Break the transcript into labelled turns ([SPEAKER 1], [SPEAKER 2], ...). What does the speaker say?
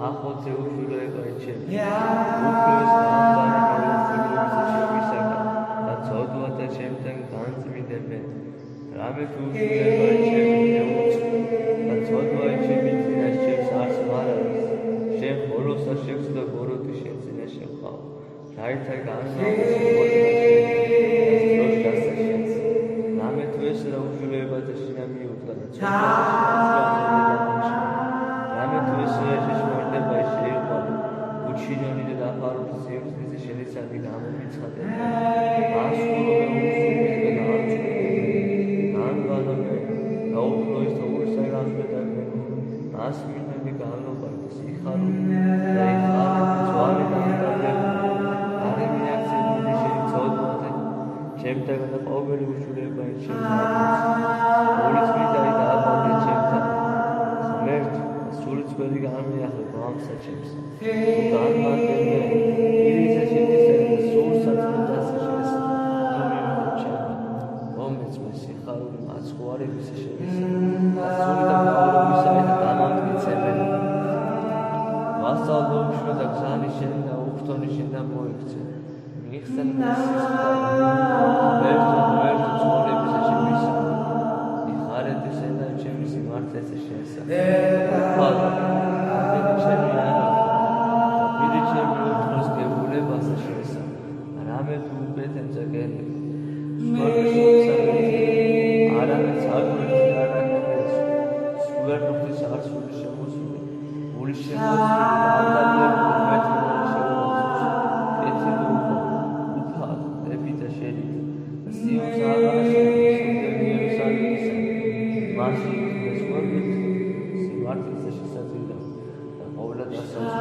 [SPEAKER 1] ახოზე უშვილოება ჩემს უფლოს ამბარი მოვუხილოებისა ჩემისაგან და ცოდვა და ჩემთან განწმინდებენ რამე თუ უშვილოება ჩემს და ცოდვა ჩემი წინაშე ჩემს არც მარადის შენ ხოლოსა შევცდა გოროთი შენ წინაშე ხავ რაიცა განსხვავებული რამე თუ ეს რა უშვილოებაზე შენ მიუძღა და რამე თუ ეს შეშმარდება შეიყვანო უჩინონი და დაფარული სივრცეზე შენიცადი გამომიცხადე ასკურობე უსულმისგან არჩუნე ნანგანომე დაუფლოის თოურსაგანბედაგმე ასმინები განლობარი სიხარული და იხარები ძვარი დაგდაგები არი მიაქცებული შენი ცოდვაზე ჩემთაგან და ყოველი უშვილოება ჩემს პოლიცმიდარი დააბადე ჩემთან ღმერთ სულიწველი განმეახლე გვამსა ჩემს თუ განმარტებე ირიცა ჩემისა და სულსაწმიდასა შენს იმენა ჩემო მომეწმე სიხარული მაცხოვარებისა შენისა და სული და გაურობისა და დამამტკიცებენ ვასალ ბოშო და გზანი შენ და უხტონი შენ და მოიქცე მიხსენ ღმერთ ცხოვრებისა შენისა იხარეთ შენ და ჩემი სიმართლეზე შენსა რამე თუ ბეთენზე გენი არამეც აგურით არანაკლებს სუვერნუხის არსული შემოსული გული შემოსული ამდადლებული მეტმორი შემოსული კეთილი უფალ დეპიტა შენით სიუს აღაშენი სუდები იერუსალიმისა მასში მესვარგეთ სიმართლეზე შესაძლებლად და ყოვლად ასაუს